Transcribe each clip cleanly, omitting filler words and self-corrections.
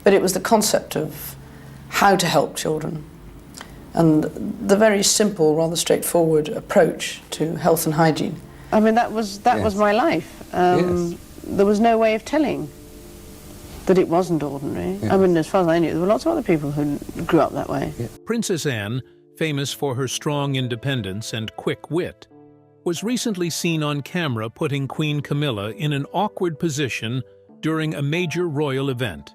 but it was the concept of how to help children and the very simple, rather straightforward approach to health and hygiene. I mean, that was my life. There was no way of telling that it wasn't ordinary. I mean, as far as I knew, there were lots of other people who grew up that way. Princess Anne, famous for her strong independence and quick wit, was recently seen on camera putting Queen Camilla in an awkward position during a major royal event.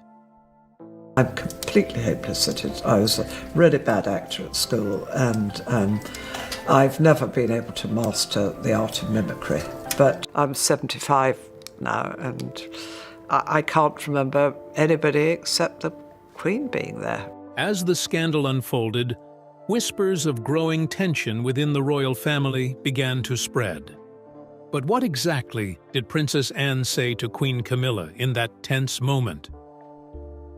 I'm completely hopeless at it. I was a really bad actor at school, and I've never been able to master the art of mimicry. But I'm 75 now, and I can't remember anybody except the Queen being there. As the scandal unfolded, whispers of growing tension within the royal family began to spread. But what exactly did Princess Anne say to Queen Camilla in that tense moment?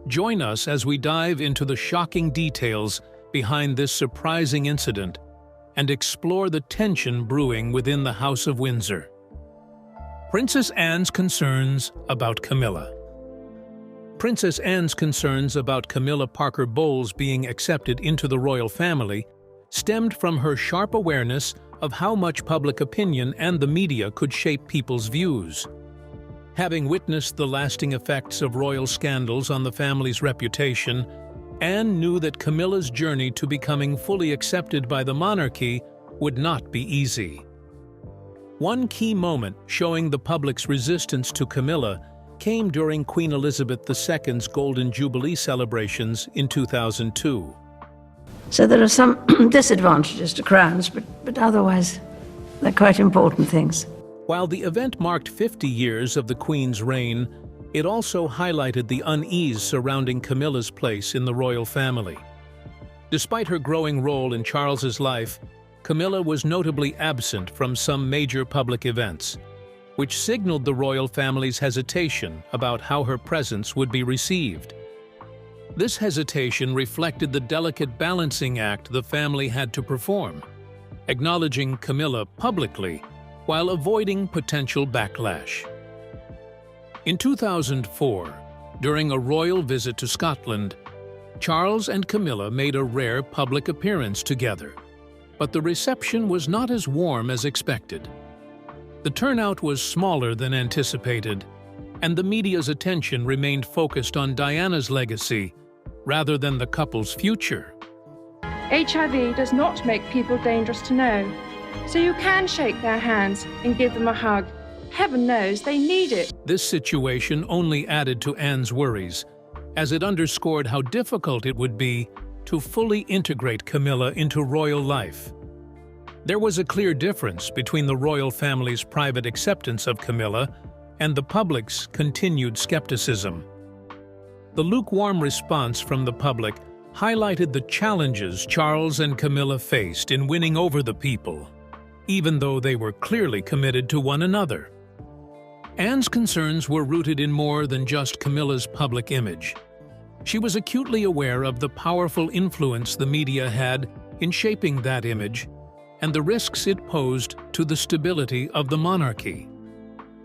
Join us as we dive into the shocking details behind this surprising incident and explore the tension brewing within the House of Windsor. Princess Anne's concerns about Camilla. Princess Anne's concerns about Camilla Parker Bowles being accepted into the royal family stemmed from her sharp awareness of how much public opinion and the media could shape people's views. Having witnessed the lasting effects of royal scandals on the family's reputation, Anne knew that Camilla's journey to becoming fully accepted by the monarchy would not be easy. One key moment showing the public's resistance to Camilla came during Queen Elizabeth II's Golden Jubilee celebrations in 2002. So there are some disadvantages to crowns, but otherwise they're quite important things. While the event marked 50 years of the Queen's reign, it also highlighted the unease surrounding Camilla's place in the royal family. Despite her growing role in Charles's life, Camilla was notably absent from some major public events, which signaled the royal family's hesitation about how her presence would be received. This hesitation reflected the delicate balancing act the family had to perform, acknowledging Camilla publicly while avoiding potential backlash. In 2004, during a royal visit to Scotland, Charles and Camilla made a rare public appearance together, but the reception was not as warm as expected. The turnout was smaller than anticipated, and the media's attention remained focused on Diana's legacy rather than the couple's future. HIV does not make people dangerous to know, so you can shake their hands and give them a hug. Heaven knows they need it. This situation only added to Anne's worries, as it underscored how difficult it would be to fully integrate Camilla into royal life. There was a clear difference between the royal family's private acceptance of Camilla and the public's continued skepticism. The lukewarm response from the public highlighted the challenges Charles and Camilla faced in winning over the people, even though they were clearly committed to one another. Anne's concerns were rooted in more than just Camilla's public image. She was acutely aware of the powerful influence the media had in shaping that image and the risks it posed to the stability of the monarchy.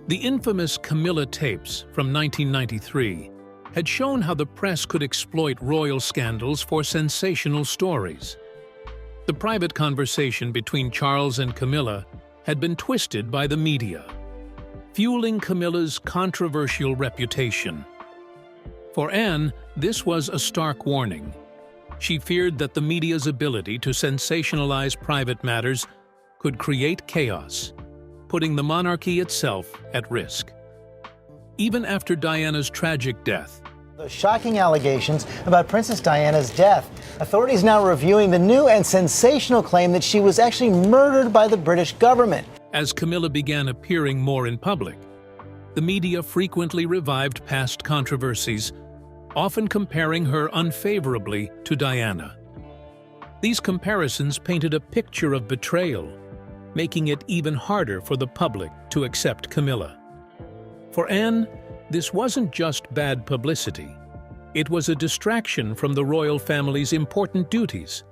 The infamous Camilla tapes from 1993 had shown how the press could exploit royal scandals for sensational stories. The private conversation between Charles and Camilla had been twisted by the media, fueling Camilla's controversial reputation. For Anne, this was a stark warning. She feared that the media's ability to sensationalize private matters could create chaos, putting the monarchy itself at risk. Even after Diana's tragic death, those shocking allegations about Princess Diana's death, authorities now reviewing the new and sensational claim that she was actually murdered by the British government. As Camilla began appearing more in public, the media frequently revived past controversies, often comparing her unfavorably to Diana. These comparisons painted a picture of betrayal, making it even harder for the public to accept Camilla. For Anne, this wasn't just bad publicity. It was a distraction from the royal family's important duties.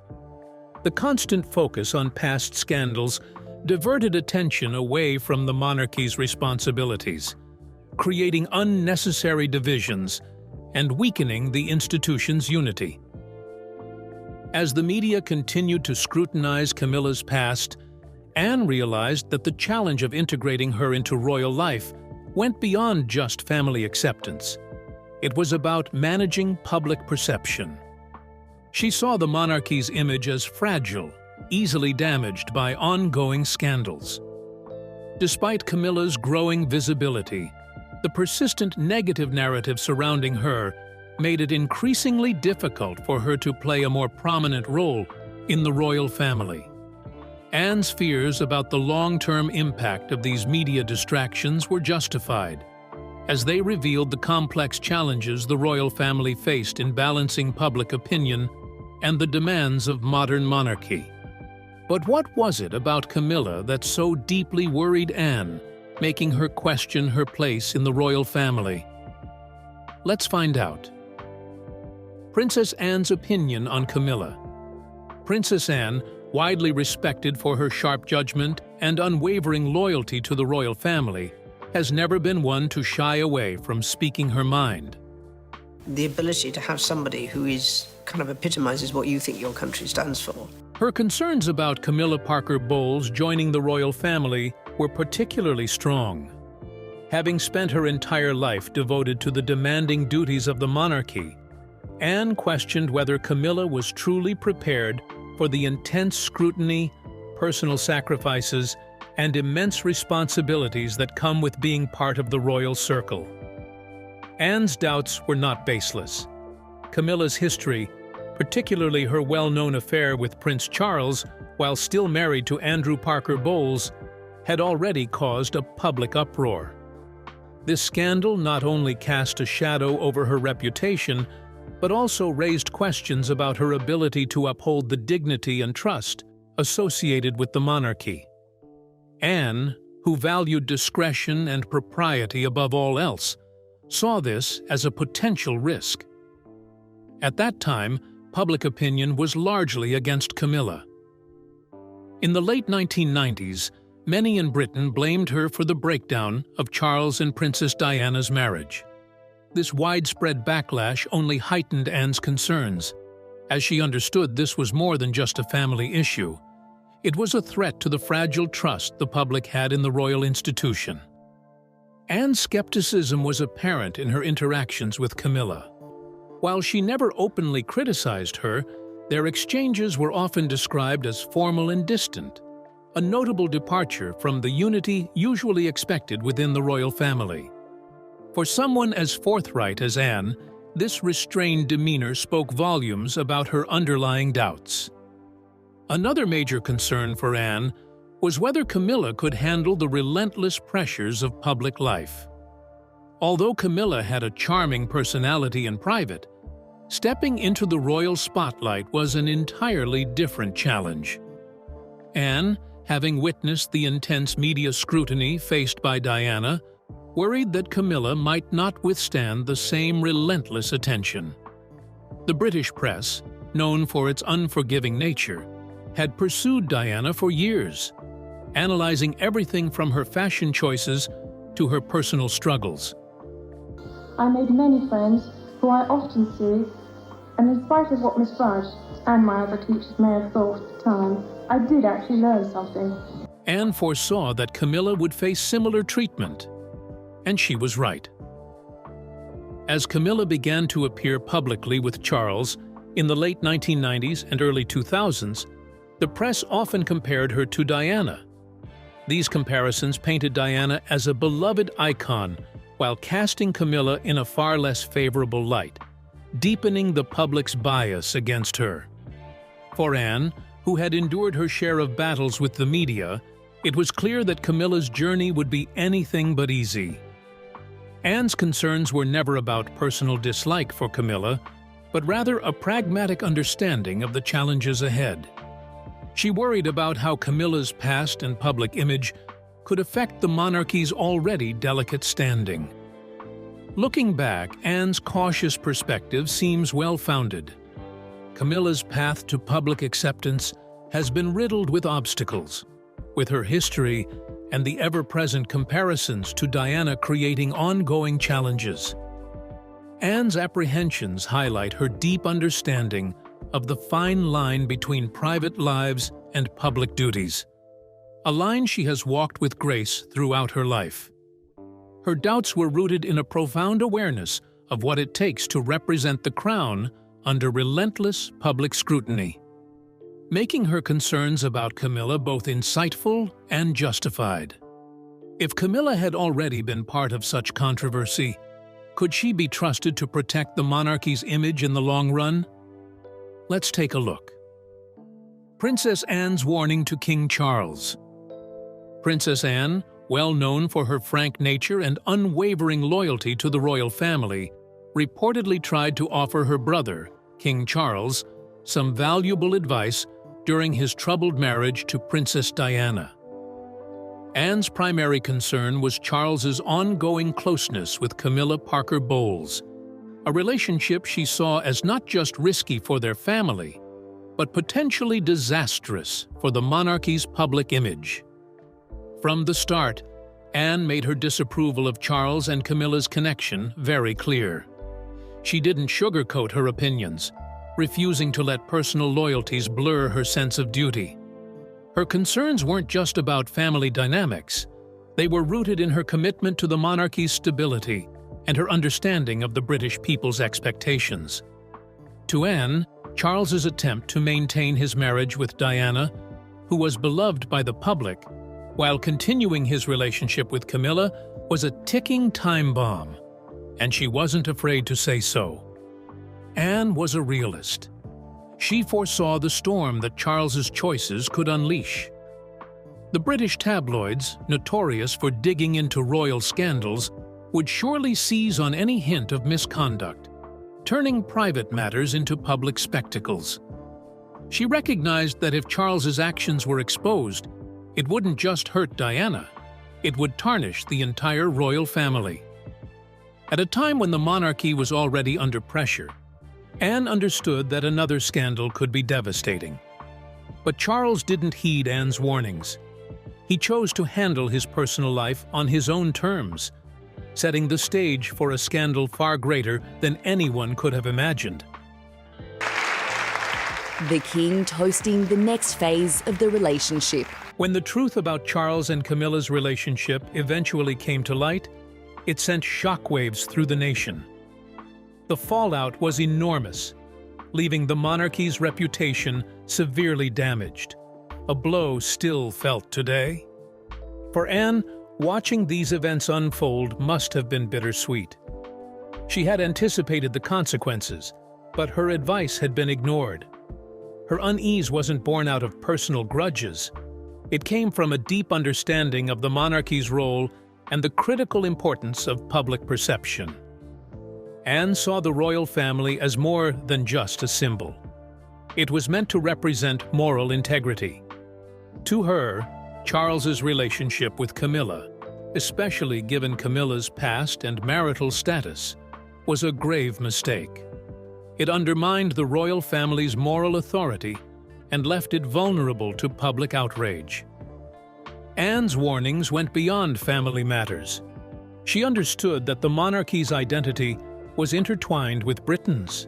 The constant focus on past scandals diverted attention away from the monarchy's responsibilities, creating unnecessary divisions and weakening the institution's unity. As the media continued to scrutinize Camilla's past, Anne realized that the challenge of integrating her into royal life went beyond just family acceptance. It was about managing public perception. She saw the monarchy's image as fragile, easily damaged by ongoing scandals. Despite Camilla's growing visibility, the persistent negative narrative surrounding her made it increasingly difficult for her to play a more prominent role in the royal family. Anne's fears about the long-term impact of these media distractions were justified, as they revealed the complex challenges the royal family faced in balancing public opinion and the demands of modern monarchy. But what was it about Camilla that so deeply worried Anne, making her question her place in the royal family? Let's find out. Princess Anne's opinion on Camilla. Princess Anne, widely respected for her sharp judgment and unwavering loyalty to the royal family, has never been one to shy away from speaking her mind. The ability to have somebody who kind of epitomizes what you think your country stands for. Her concerns about Camilla Parker Bowles joining the royal family were particularly strong. Having spent her entire life devoted to the demanding duties of the monarchy, Anne questioned whether Camilla was truly prepared for the intense scrutiny, personal sacrifices, and immense responsibilities that come with being part of the royal circle. Anne's doubts were not baseless. Camilla's history, particularly her well-known affair with Prince Charles while still married to Andrew Parker Bowles, had already caused a public uproar. This scandal not only cast a shadow over her reputation, but also raised questions about her ability to uphold the dignity and trust associated with the monarchy. Anne, who valued discretion and propriety above all else, saw this as a potential risk. At that time, public opinion was largely against Camilla. In the late 1990s, many in Britain blamed her for the breakdown of Charles and Princess Diana's marriage. This widespread backlash only heightened Anne's concerns, as she understood this was more than just a family issue. It was a threat to the fragile trust the public had in the royal institution. Anne's skepticism was apparent in her interactions with Camilla. While she never openly criticized her, their exchanges were often described as formal and distant, a notable departure from the unity usually expected within the royal family. For someone as forthright as Anne, this restrained demeanor spoke volumes about her underlying doubts. Another major concern for Anne was whether Camilla could handle the relentless pressures of public life. Although Camilla had a charming personality in private, stepping into the royal spotlight was an entirely different challenge. Anne, having witnessed the intense media scrutiny faced by Diana, worried that Camilla might not withstand the same relentless attention. The British press, known for its unforgiving nature, had pursued Diana for years, analyzing everything from her fashion choices to her personal struggles. I made many friends who I often see, and in spite of what Miss Fudge and my other teachers may have thought at the time, I did actually learn something. Anne foresaw that Camilla would face similar treatment, and she was right. As Camilla began to appear publicly with Charles in the late 1990s and early 2000s, the press often compared her to Diana. These comparisons painted Diana as a beloved icon while casting Camilla in a far less favorable light, deepening the public's bias against her. For Anne, who had endured her share of battles with the media, it was clear that Camilla's journey would be anything but easy. Anne's concerns were never about personal dislike for Camilla, but rather a pragmatic understanding of the challenges ahead. She worried about how Camilla's past and public image could affect the monarchy's already delicate standing. Looking back, Anne's cautious perspective seems well-founded. Camilla's path to public acceptance has been riddled with obstacles, with her history and the ever-present comparisons to Diana creating ongoing challenges. Anne's apprehensions highlight her deep understanding of the fine line between private lives and public duties, a line she has walked with grace throughout her life. Her doubts were rooted in a profound awareness of what it takes to represent the crown under relentless public scrutiny, making her concerns about Camilla both insightful and justified. If Camilla had already been part of such controversy, could she be trusted to protect the monarchy's image in the long run? Let's take a look. Princess Anne's warning to King Charles. Princess Anne, well known for her frank nature and unwavering loyalty to the royal family, reportedly tried to offer her brother, King Charles, some valuable advice during his troubled marriage to Princess Diana. Anne's primary concern was Charles's ongoing closeness with Camilla Parker Bowles, a relationship she saw as not just risky for their family, but potentially disastrous for the monarchy's public image. From the start, Anne made her disapproval of Charles and Camilla's connection very clear. She didn't sugarcoat her opinions, refusing to let personal loyalties blur her sense of duty. Her concerns weren't just about family dynamics. They were rooted in her commitment to the monarchy's stability and her understanding of the British people's expectations. To Anne, Charles's attempt to maintain his marriage with Diana, who was beloved by the public, while continuing his relationship with Camilla, was a ticking time bomb, and she wasn't afraid to say so. Anne was a realist. She foresaw the storm that Charles's choices could unleash. The British tabloids, notorious for digging into royal scandals, would surely seize on any hint of misconduct, turning private matters into public spectacles. She recognized that if Charles's actions were exposed, it wouldn't just hurt Diana, it would tarnish the entire royal family. At a time when the monarchy was already under pressure, Anne understood that another scandal could be devastating. But Charles didn't heed Anne's warnings. He chose to handle his personal life on his own terms, setting the stage for a scandal far greater than anyone could have imagined. The king toasting the next phase of the relationship. When the truth about Charles and Camilla's relationship eventually came to light, it sent shockwaves through the nation. The fallout was enormous, leaving the monarchy's reputation severely damaged, a blow still felt today. For Anne, watching these events unfold must have been bittersweet. She had anticipated the consequences, but her advice had been ignored. Her unease wasn't born out of personal grudges. It came from a deep understanding of the monarchy's role and the critical importance of public perception. Anne saw the royal family as more than just a symbol. It was meant to represent moral integrity. To her, Charles's relationship with Camilla, especially given Camilla's past and marital status, was a grave mistake. It undermined the royal family's moral authority and left it vulnerable to public outrage. Anne's warnings went beyond family matters. She understood that the monarchy's identity was intertwined with Britain's.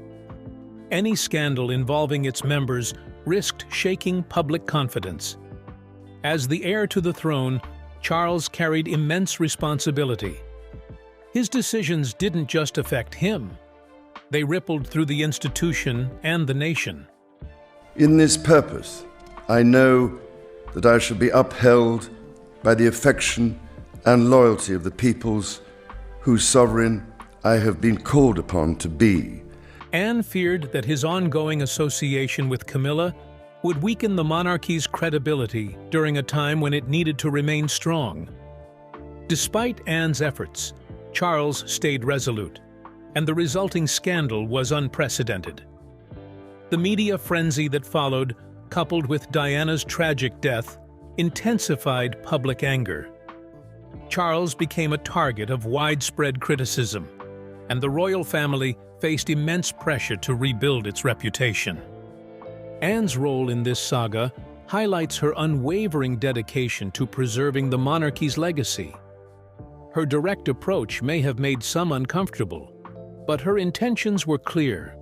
Any scandal involving its members risked shaking public confidence. As the heir to the throne, Charles carried immense responsibility. His decisions didn't just affect him. They rippled through the institution and the nation. In this purpose, I know that I shall be upheld by the affection and loyalty of the peoples whose sovereign I have been called upon to be. Anne feared that his ongoing association with Camilla would weaken the monarchy's credibility during a time when it needed to remain strong. Despite Anne's efforts, Charles stayed resolute, and the resulting scandal was unprecedented. The media frenzy that followed, coupled with Diana's tragic death, intensified public anger. Charles became a target of widespread criticism, and the royal family faced immense pressure to rebuild its reputation. Anne's role in this saga highlights her unwavering dedication to preserving the monarchy's legacy. Her direct approach may have made some uncomfortable, But her intentions were clear: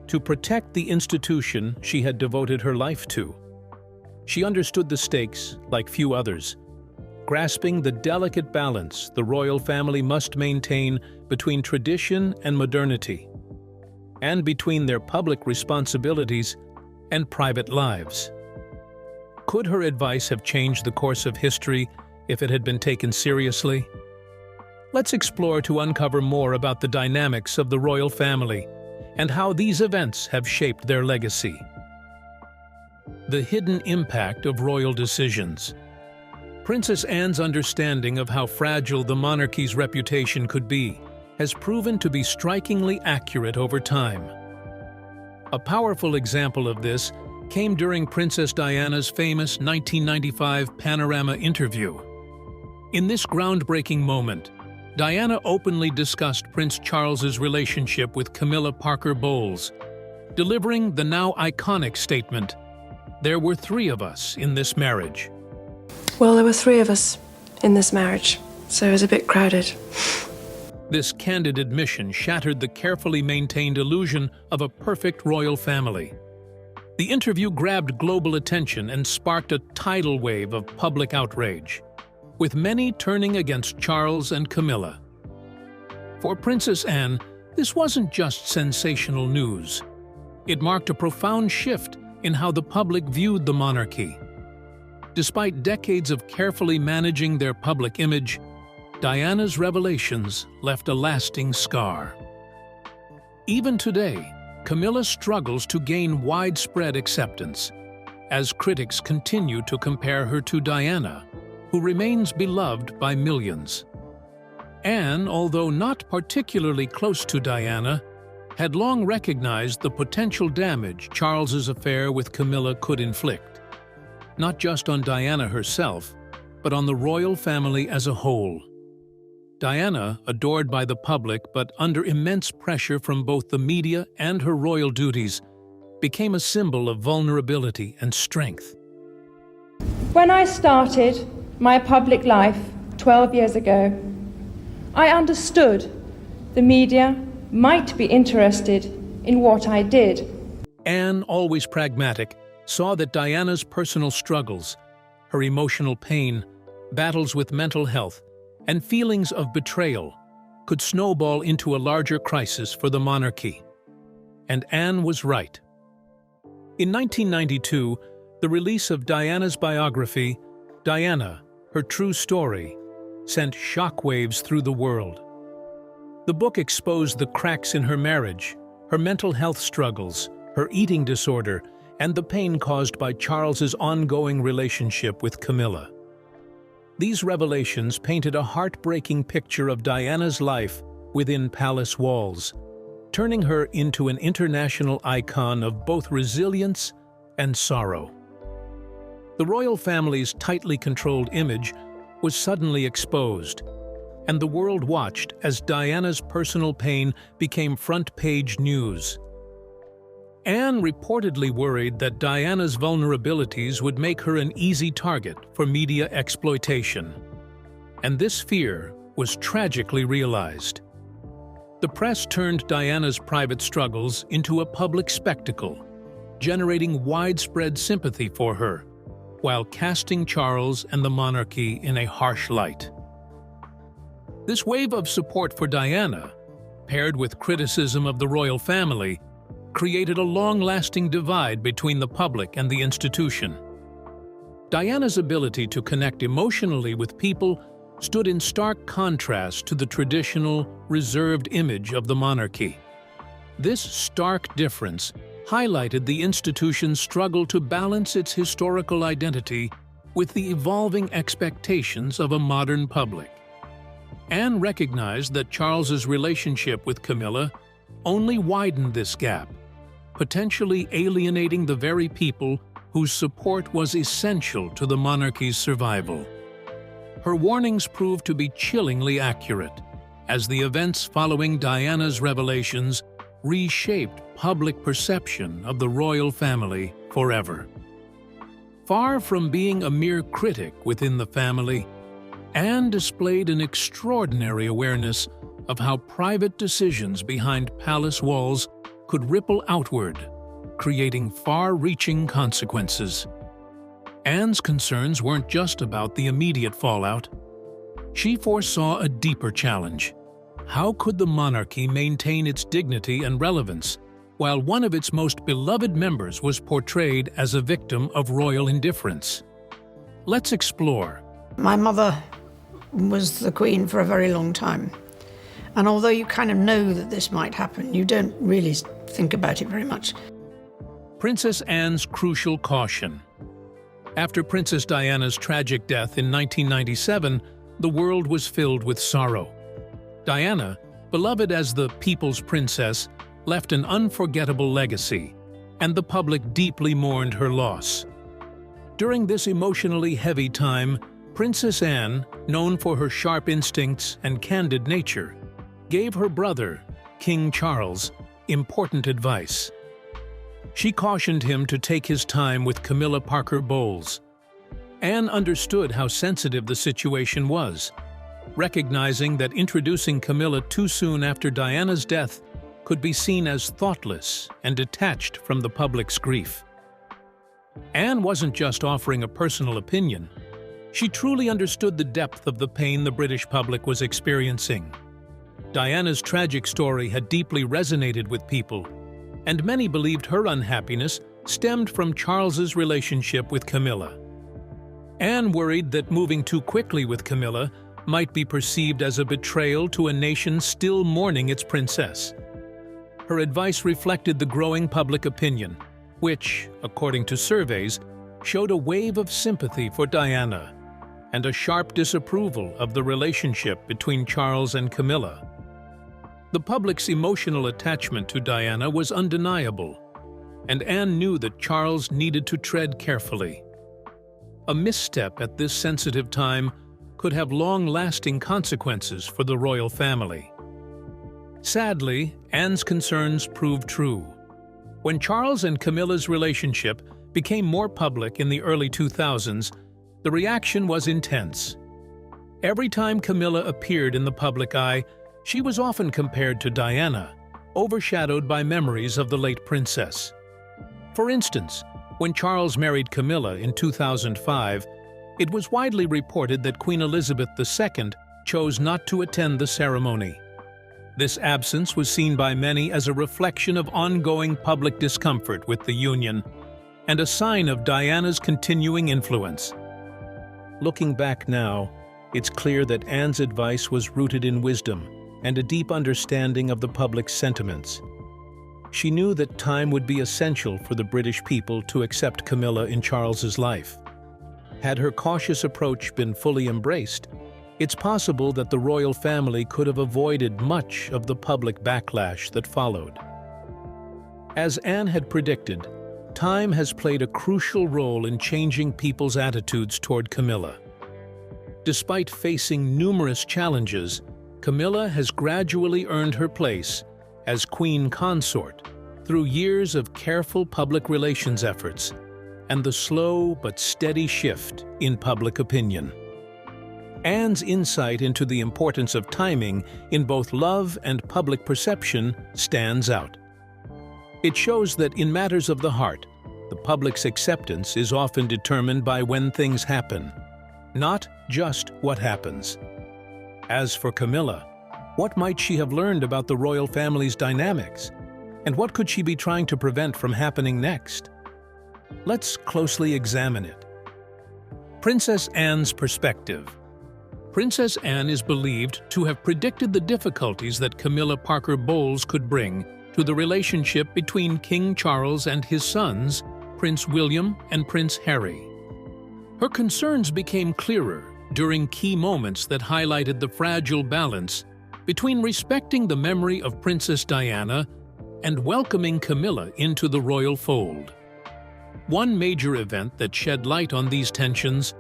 to protect the institution she had devoted her life to. She understood the stakes like few others, grasping the delicate balance the royal family must maintain between tradition and modernity, and between their public responsibilities and private lives. Could her advice have changed the course of history if it had been taken seriously? Let's explore to uncover more about the dynamics of the royal family and how these events have shaped their legacy. The hidden impact of royal decisions. Princess Anne's understanding of how fragile the monarchy's reputation could be has proven to be strikingly accurate over time. A powerful example of this came during Princess Diana's famous 1995 Panorama interview. In this groundbreaking moment, Diana openly discussed Prince Charles's relationship with Camilla Parker Bowles, delivering the now iconic statement, "There were 3 of us in this marriage." Well, there were 3 of us in this marriage, so it was a bit crowded. This candid admission shattered the carefully maintained illusion of a perfect royal family. The interview grabbed global attention and sparked a tidal wave of public outrage, with many turning against Charles and Camilla. For Princess Anne, this wasn't just sensational news. It marked a profound shift in how the public viewed the monarchy. Despite decades of carefully managing their public image, Diana's revelations left a lasting scar. Even today, Camilla struggles to gain widespread acceptance, as critics continue to compare her to Diana, who remains beloved by millions. Anne, although not particularly close to Diana, had long recognized the potential damage Charles's affair with Camilla could inflict, not just on Diana herself, but on the royal family as a whole. Diana, adored by the public but under immense pressure from both the media and her royal duties, became a symbol of vulnerability and strength. When I started my public life 12 years ago, I understood the media might be interested in what I did. Anne, always pragmatic, saw that Diana's personal struggles, her emotional pain, battles with mental health, and feelings of betrayal could snowball into a larger crisis for the monarchy. And Anne was right. In 1992, the release of Diana's biography, Diana, Her True Story, sent shockwaves through the world. The book exposed the cracks in her marriage, her mental health struggles, her eating disorder, and the pain caused by Charles's ongoing relationship with Camilla. These revelations painted a heartbreaking picture of Diana's life within palace walls, turning her into an international icon of both resilience and sorrow. The royal family's tightly controlled image was suddenly exposed, and the world watched as Diana's personal pain became front-page news. Anne reportedly worried that Diana's vulnerabilities would make her an easy target for media exploitation. And this fear was tragically realized. The press turned Diana's private struggles into a public spectacle, generating widespread sympathy for her, while casting Charles and the monarchy in a harsh light. This wave of support for Diana, paired with criticism of the royal family, created a long-lasting divide between the public and the institution. Diana's ability to connect emotionally with people stood in stark contrast to the traditional, reserved image of the monarchy. This stark difference highlighted the institution's struggle to balance its historical identity with the evolving expectations of a modern public. Anne recognized that Charles's relationship with Camilla only widened this gap, potentially alienating the very people whose support was essential to the monarchy's survival. Her warnings proved to be chillingly accurate, as the events following Diana's revelations reshaped public perception of the royal family forever. Far from being a mere critic within the family, Anne displayed an extraordinary awareness of how private decisions behind palace walls could ripple outward, creating far-reaching consequences. Anne's concerns weren't just about the immediate fallout. She foresaw a deeper challenge. How could the monarchy maintain its dignity and relevance while one of its most beloved members was portrayed as a victim of royal indifference? Let's explore. My mother was the Queen for a very long time. And although you kind of know that this might happen, you don't really think about it very much. Princess Anne's crucial caution. After Princess Diana's tragic death in 1997, the world was filled with sorrow. Diana, beloved as the people's princess, left an unforgettable legacy, and the public deeply mourned her loss. During this emotionally heavy time, Princess Anne, known for her sharp instincts and candid nature, gave her brother, King Charles, important advice. She cautioned him to take his time with Camilla Parker Bowles. Anne understood how sensitive the situation was, recognizing that introducing Camilla too soon after Diana's death could be seen as thoughtless and detached from the public's grief. Anne wasn't just offering a personal opinion. She truly understood the depth of the pain the British public was experiencing. Diana's tragic story had deeply resonated with people, and many believed her unhappiness stemmed from Charles's relationship with Camilla. Anne worried that moving too quickly with Camilla might be perceived as a betrayal to a nation still mourning its princess. Her advice reflected the growing public opinion, which, according to surveys, showed a wave of sympathy for Diana and a sharp disapproval of the relationship between Charles and Camilla. The public's emotional attachment to Diana was undeniable, and Anne knew that Charles needed to tread carefully. A misstep at this sensitive time could have long-lasting consequences for the royal family. Sadly, Anne's concerns proved true. When Charles and Camilla's relationship became more public in the early 2000s, the reaction was intense. Every time Camilla appeared in the public eye, she was often compared to Diana, overshadowed by memories of the late princess. For instance, when Charles married Camilla in 2005, it was widely reported that Queen Elizabeth II chose not to attend the ceremony. This absence was seen by many as a reflection of ongoing public discomfort with the union and a sign of Diana's continuing influence. Looking back now, it's clear that Anne's advice was rooted in wisdom and a deep understanding of the public's sentiments. She knew that time would be essential for the British people to accept Camilla in Charles's life. Had her cautious approach been fully embraced, it's possible that the royal family could have avoided much of the public backlash that followed. As Anne had predicted, time has played a crucial role in changing people's attitudes toward Camilla. Despite facing numerous challenges, Camilla has gradually earned her place as Queen Consort through years of careful public relations efforts and the slow but steady shift in public opinion. Anne's insight into the importance of timing in both love and public perception stands out. It shows that in matters of the heart, the public's acceptance is often determined by when things happen, not just what happens. As for Camilla, what might she have learned about the royal family's dynamics? And what could she be trying to prevent from happening next? Let's closely examine it. Princess Anne's perspective. Princess Anne is believed to have predicted the difficulties that Camilla Parker Bowles could bring to the relationship between King Charles and his sons, Prince William and Prince Harry. Her concerns became clearer during key moments that highlighted the fragile balance between respecting the memory of Princess Diana and welcoming Camilla into the royal fold. One major event that shed light on these tensions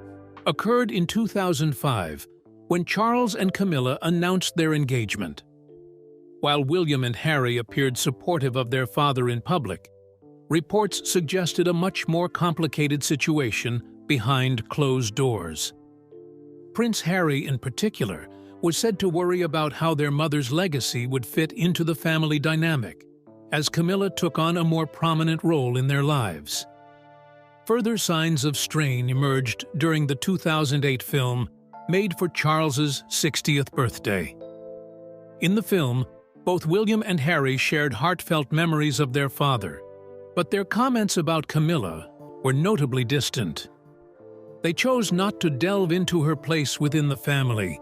occurred in 2005 when Charles and Camilla announced their engagement. While William and Harry appeared supportive of their father in public, reports suggested a much more complicated situation behind closed doors. Prince Harry, in particular, was said to worry about how their mother's legacy would fit into the family dynamic, as Camilla took on a more prominent role in their lives. Further signs of strain emerged during the 2008 film made for Charles's 60th birthday. In the film, both William and Harry shared heartfelt memories of their father, but their comments about Camilla were notably distant. They chose not to delve into her place within the family,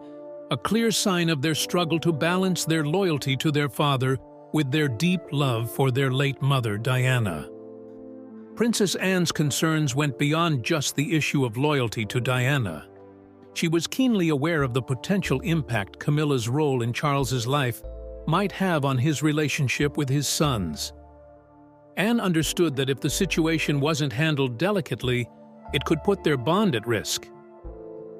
a clear sign of their struggle to balance their loyalty to their father with their deep love for their late mother, Diana. Princess Anne's concerns went beyond just the issue of loyalty to Diana. She was keenly aware of the potential impact Camilla's role in Charles's life might have on his relationship with his sons. Anne understood that if the situation wasn't handled delicately, it could put their bond at risk.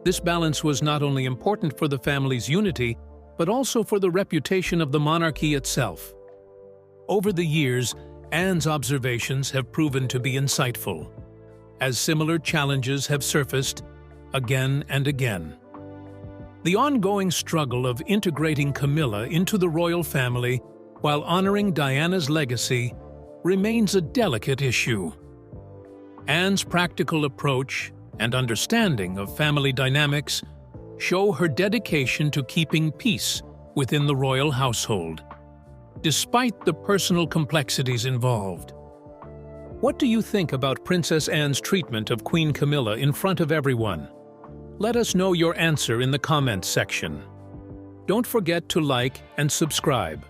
This balance was not only important for the family's unity, but also for the reputation of the monarchy itself. Over the years, Anne's observations have proven to be insightful, as similar challenges have surfaced again and again. The ongoing struggle of integrating Camilla into the royal family while honoring Diana's legacy remains a delicate issue. Anne's practical approach and understanding of family dynamics show her dedication to keeping peace within the royal household, despite the personal complexities involved. What do you think about Princess Anne's treatment of Queen Camilla in front of everyone? Let us know your answer in the comments section. Don't forget to like and subscribe.